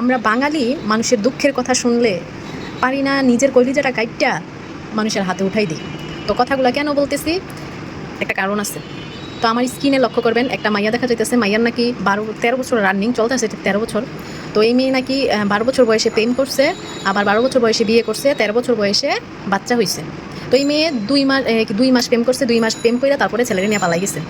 আমরা বাঙালি মানুষের দুঃখের কথা শুনলে পারি না নিজের কলিজাটা কাইটটা মানুষের হাতে উঠাই দিই। তো কথাগুলো কেন বলতেছি, একটা কারণ আছে। তো আমার স্ক্রিনে লক্ষ্য করবেন, একটা মাইয়া দেখা যাইতেছে, মাইয়ার নাকি 13 বছর রানিং চলতেছে, 13 বছর। তো এই মেয়ে নাকি 12 বছর বয়সে প্রেম করছে, আবার 12 বছর বয়সে বিয়ে করছে, 13 বছর বয়সে বাচ্চা হয়েছে। তো এই মেয়ে 2 মাস প্রেম করছে, 2 মাস প্রেম করে তারপরে ছেলেকে নিয়ে পালাই গেছে।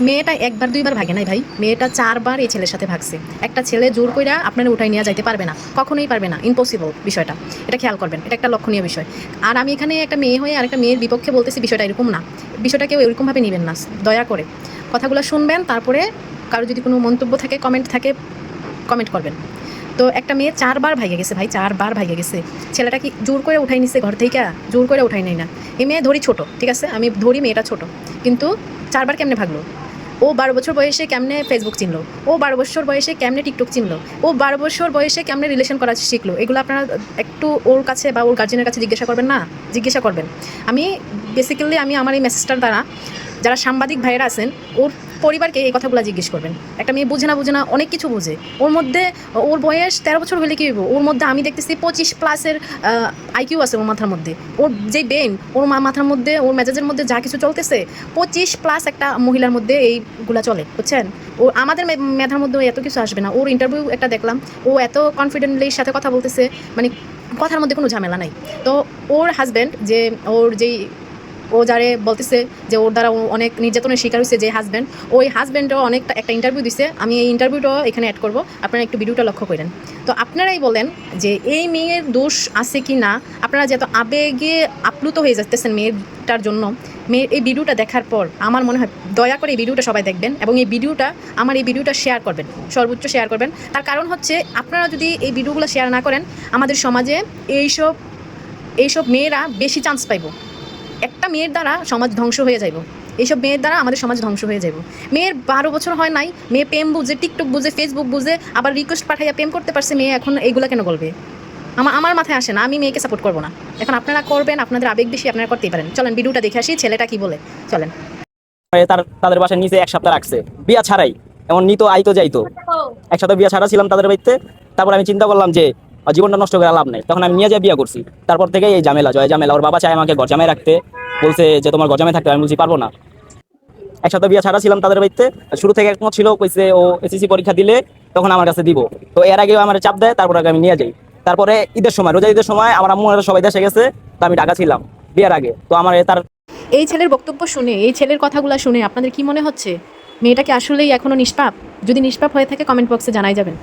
মেয়েটা একবার দুইবার ভাগে নাই ভাই, মেয়েটা 4 বার এই ছেলের সাথে ভাগছে। একটা ছেলে জোর কইরা আপনারা উঠাই নিয়ে যাইতে পারবে না, কখনোই পারবে না, ইম্পসিবল বিষয়টা। এটা খেয়াল করবেন, এটা একটা লক্ষণীয় বিষয়। আর আমি এখানে একটা মেয়ে হয়ে আর একটা মেয়ের বিপক্ষে বলতেছি, বিষয়টা এরকম না। বিষয়টা কেউ এরকমভাবে নেবেন না, দয়া করে কথাগুলো শুনবেন। তারপরে কারো যদি কোনো মন্তব্য থাকে, কমেন্ট থাকে, কমেন্ট করবেন। তো একটা মেয়ে 4 বার ভাইগে গেছে ভাই, 4 বার ভাইগে গেছে। ছেলেটা কি জোর করে উঠাই নিছে ঘর থেকে? জোর করে উঠাই নাই না। এই মেয়ে ধরি ছোট, ঠিক আছে, আমি ধরি মেয়েটা ছোট, কিন্তু 4 বার কেমনে ভাগলো? ও 12 বছর বয়সে কেমনে ফেসবুক চিনলো? ও 12 বছর বয়সে কেমনে টিকটক চিনলো? ও 12 বছর বয়সে কেমনে রিলেশন করা শিখলো? এগুলো আপনারা একটু ওর কাছে বা ওর গার্জেনের কাছে জিজ্ঞাসা করবেন না? জিজ্ঞাসা করবেন। আমি বেসিক্যালি আমার এই মেসেজটার দ্বারা যারা সাংবাদিক ভাইয়েরা আছেন, ওর পরিবারকে এই কথাগুলো জিজ্ঞেস করবেন। একটা মেয়ে বুঝে না অনেক কিছু বুঝে। ওর মধ্যে, ওর বয়স 13 বছর হলে কী হইব? ওর মধ্যে আমি দেখতেছি 25+ আইকিউ আছে ওর মাথার মধ্যে। ওর যে ব্রেন, ওর মাথার মধ্যে, ওর মেজাজের মধ্যে যা কিছু চলতেছে, 25+ একটা মহিলার মধ্যে এইগুলা চলে, বুঝছেন? ও আমাদের মেধার মধ্যে এত কিছু আসবে না। ওর ইন্টারভিউ একটা দেখলাম, ও এত কনফিডেন্টলি সাথে কথা বলতেছে, মানে কথার মধ্যে কোনো ঝামেলা নাই। তো ওর হাজব্যান্ড, যে ওর যেই ও যারে বলতেছে যে ওর দ্বারা অনেক নির্যাতনের শিকার হয়েছে, যে হাজব্যান্ড, ওই হাজব্যান্ডও অনেকটা একটা ইন্টারভিউ দিছে। আমি এই ইন্টারভিউটাও এখানে অ্যাড করবো, আপনারা একটু ভিডিওটা লক্ষ্য করেন। তো আপনারাই বলেন যে এই মেয়ের দোষ আছে কি না। আপনারা যে এত আবেগে আপ্লুত হয়ে যাচ্তেছেন মেয়েটার জন্য, মেয়ের এই ভিডিওটা দেখার পর আমার মনে হয় দয়া করে এই ভিডিওটা সবাই দেখবেন, এবং এই ভিডিওটা শেয়ার করবেন, সর্বোচ্চ শেয়ার করবেন। তার কারণ হচ্ছে, আপনারা যদি এই ভিডিওগুলো শেয়ার না করেন, আমাদের সমাজে এইসব মেয়েরা বেশি চান্স পাইব। একটা মেয়ের দ্বারা সমাজ ধ্বংস হয়ে যাইব। এইসব মেয়ের দ্বারা আমাদের সমাজ ধ্বংস হয়ে যাইব। মেয়ের 12 বছর হয় নাই, মেয়ে প্রেম বুঝে, টিকটক বুঝে, ফেসবুক বুঝে, আবার রিকোয়েস্ট পাঠাইয়া প্রেম করতে পারছে মেয়ে। এখন এইগুলা কেন বলবে? আমার মাথায় আসে না। আমি মেয়েকে সাপোর্ট করবো না। এখন আপনারা করবেন, আপনাদের আবেগ বেশি, আপনারা করতেই পারেন। চলেন ভিডিওটা দেখে আসি, ছেলেটা কি বলে, চলেন। তাদের বাসায় নিচে 1 সপ্তাহ রাখছে বিয়া ছাড়াই, এমন নিত আইতো যাইতো। একসাথে বিয়া ছাড়া ছিলাম তাদের বাড়িতে। তারপর আমি চিন্তা করলাম যে জীবনটা নষ্ট করে লাভ নাই, তখন আমি নিয়ে যাই বিয়া করছি। তারপর থেকে এই ঝামেলা, ঝামেলা। ওর বাবা চায় আমাকে গরজামায় রাখতে, বলছে যে তোমার গরজামায় থাকতে। আমি বলছি পারবো না। একসাথে বিয়া ছাড়া ছিলাম তাদের বাড়িতে। শুরু থেকে একমত ছিল, কইছে ও এসএসসি পরীক্ষা দিলে তখন আমার কাছে দিব। তো এর আগেও আমার চাপ দেয়, তারপর আগে আমি নিয়ে যাই। তারপরে ঈদের সময়, রোজা ঈদের সময় আমার আম্মু সবাই দেশে গেছে, তো আমি ঢাকা ছিলাম বিয়ার আগে। তো আমার এই ছেলের বক্তব্য শুনে, এই ছেলের কথাগুলো শুনে আপনাদের কি মনে হচ্ছে? মেয়েটা কি আসলেই এখনো নিষ্পাপ? যদি নিষ্পাপ হয়ে থাকে, কমেন্ট বক্সে জানাই যাবেন।